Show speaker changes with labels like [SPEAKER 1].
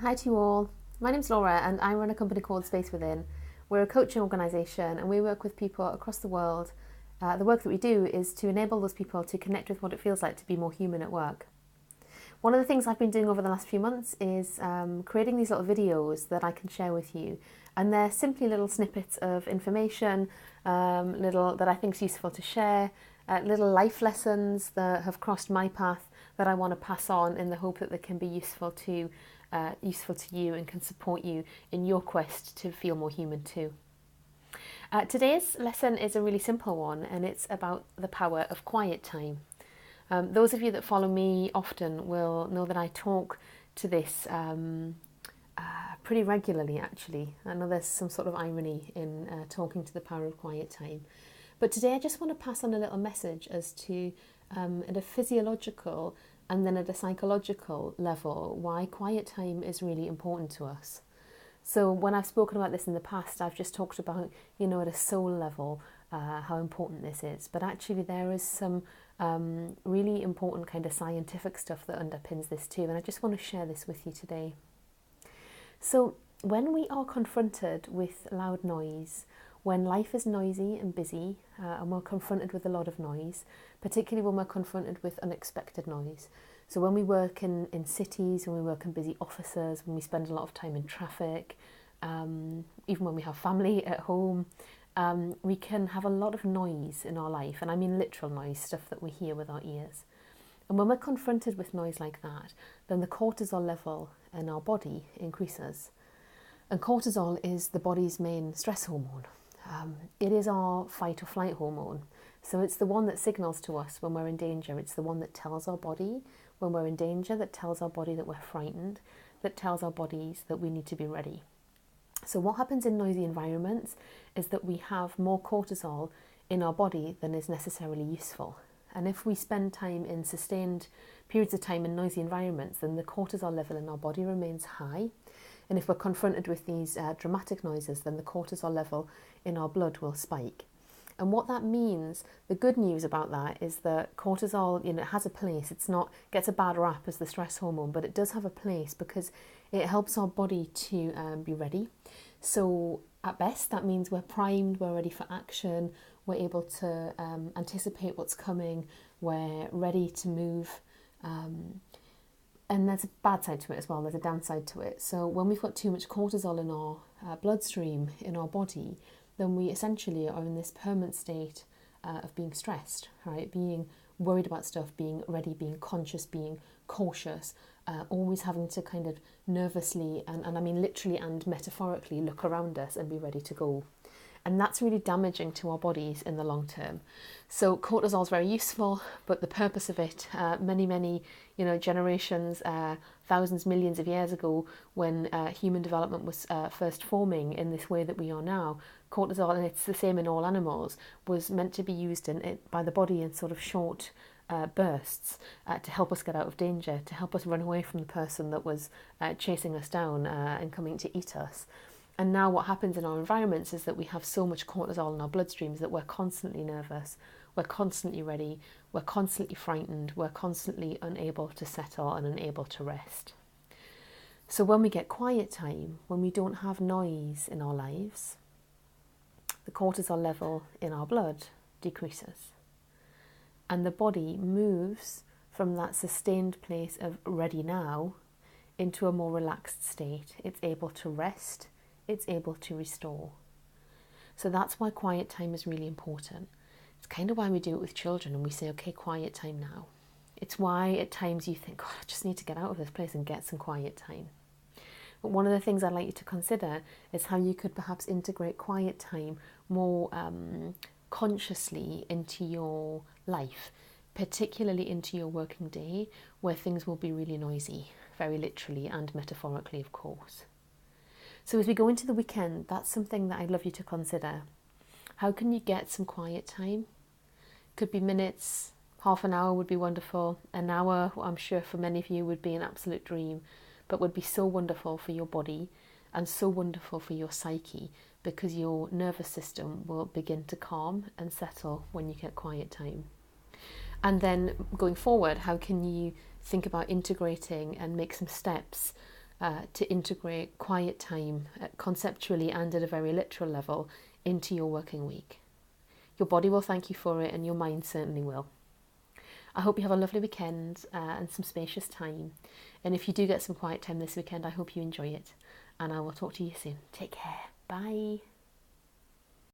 [SPEAKER 1] Hi to you all. My name's Laura and I run a company called Space Within. We're a coaching organisation and we work with people across the world. The work that we do is to enable those people to connect with what it feels like to be more human at work. One of the things I've been doing over the last few months is creating these little videos that I can share with you. And they're simply little snippets of information, little that I think is useful to share, little life lessons that have crossed my path that I want to pass on in the hope that they can be useful to you and can support you in your quest to feel more human too. Today's lesson is a really simple one and it's about the power of quiet time. Those of you that follow me often will know that I talk to this pretty regularly actually. I know there's some sort of irony in talking to the power of quiet time. But today I just want to pass on a little message as to at a physiological and then at a psychological level why quiet time is really important to us. So when I've spoken about this in the past, I've just talked about, at a soul level, how important this is. But actually there is some really important kind of scientific stuff that underpins this too. And I just want to share this with you today. So when we are confronted with loud noise, when life is noisy and busy and we're confronted with a lot of noise, particularly when we're confronted with unexpected noise. So when we work in cities, when we work in busy offices, when we spend a lot of time in traffic, even when we have family at home, we can have a lot of noise in our life. And I mean literal noise, stuff that we hear with our ears. And when we're confronted with noise like that, then the cortisol level in our body increases. And cortisol is the body's main stress hormone. It is our fight or flight hormone. So it's the one that signals to us when we're in danger. It's the one that tells our body when we're in danger, that tells our body that we're frightened, that tells our bodies that we need to be ready. So what happens in noisy environments is that we have more cortisol in our body than is necessarily useful. And if we spend time in sustained periods of time in noisy environments, then the cortisol level in our body remains high. And if we're confronted with these dramatic noises, then the cortisol level in our blood will spike. And what that means, the good news about that is that cortisol, it has a place. It's not gets a bad rap as the stress hormone, but it does have a place because it helps our body to be ready. So at best, that means we're primed, we're ready for action, we're able to anticipate what's coming, we're ready to move. And there's a bad side to it as well, there's a downside to it. So when we've got too much cortisol in our bloodstream, in our body, then we essentially are in this permanent state of being stressed, right? Being worried about stuff, being ready, being conscious, being cautious, always having to kind of nervously, and I mean literally and metaphorically, look around us and be ready to go. And that's really damaging to our bodies in the long term. So cortisol is very useful, but the purpose of it, many, generations, thousands, millions of years ago, when human development was first forming in this way that we are now, cortisol, and it's the same in all animals, was meant to be used by the body in sort of short bursts to help us get out of danger, to help us run away from the person that was chasing us down and coming to eat us. And now what happens in our environments is that we have so much cortisol in our bloodstreams that we're constantly nervous, we're constantly ready, we're constantly frightened, we're constantly unable to settle and unable to rest. So when we get quiet time, when we don't have noise in our lives, the cortisol level in our blood decreases. And the body moves from that sustained place of ready now into a more relaxed state. It's able to rest, it's able to restore. So that's why quiet time is really important. It's kind of why we do it with children and we say, okay, quiet time now. It's why at times you think, I just need to get out of this place and get some quiet time. But one of the things I'd like you to consider is how you could perhaps integrate quiet time more consciously into your life, particularly into your working day, where things will be really noisy, very literally and metaphorically, of course. So as we go into the weekend, that's something that I'd love you to consider. How can you get some quiet time? Could be minutes, half an hour would be wonderful. An hour, I'm sure for many of you, would be an absolute dream, but would be so wonderful for your body and so wonderful for your psyche, because your nervous system will begin to calm and settle when you get quiet time. And then going forward, how can you think about integrating and make some steps to integrate quiet time conceptually and at a very literal level into your working week. Your body will thank you for it, and your mind certainly will. I hope you have a lovely weekend and some spacious time. And if you do get some quiet time this weekend, I hope you enjoy it. And I will talk to you soon. Take care. Bye.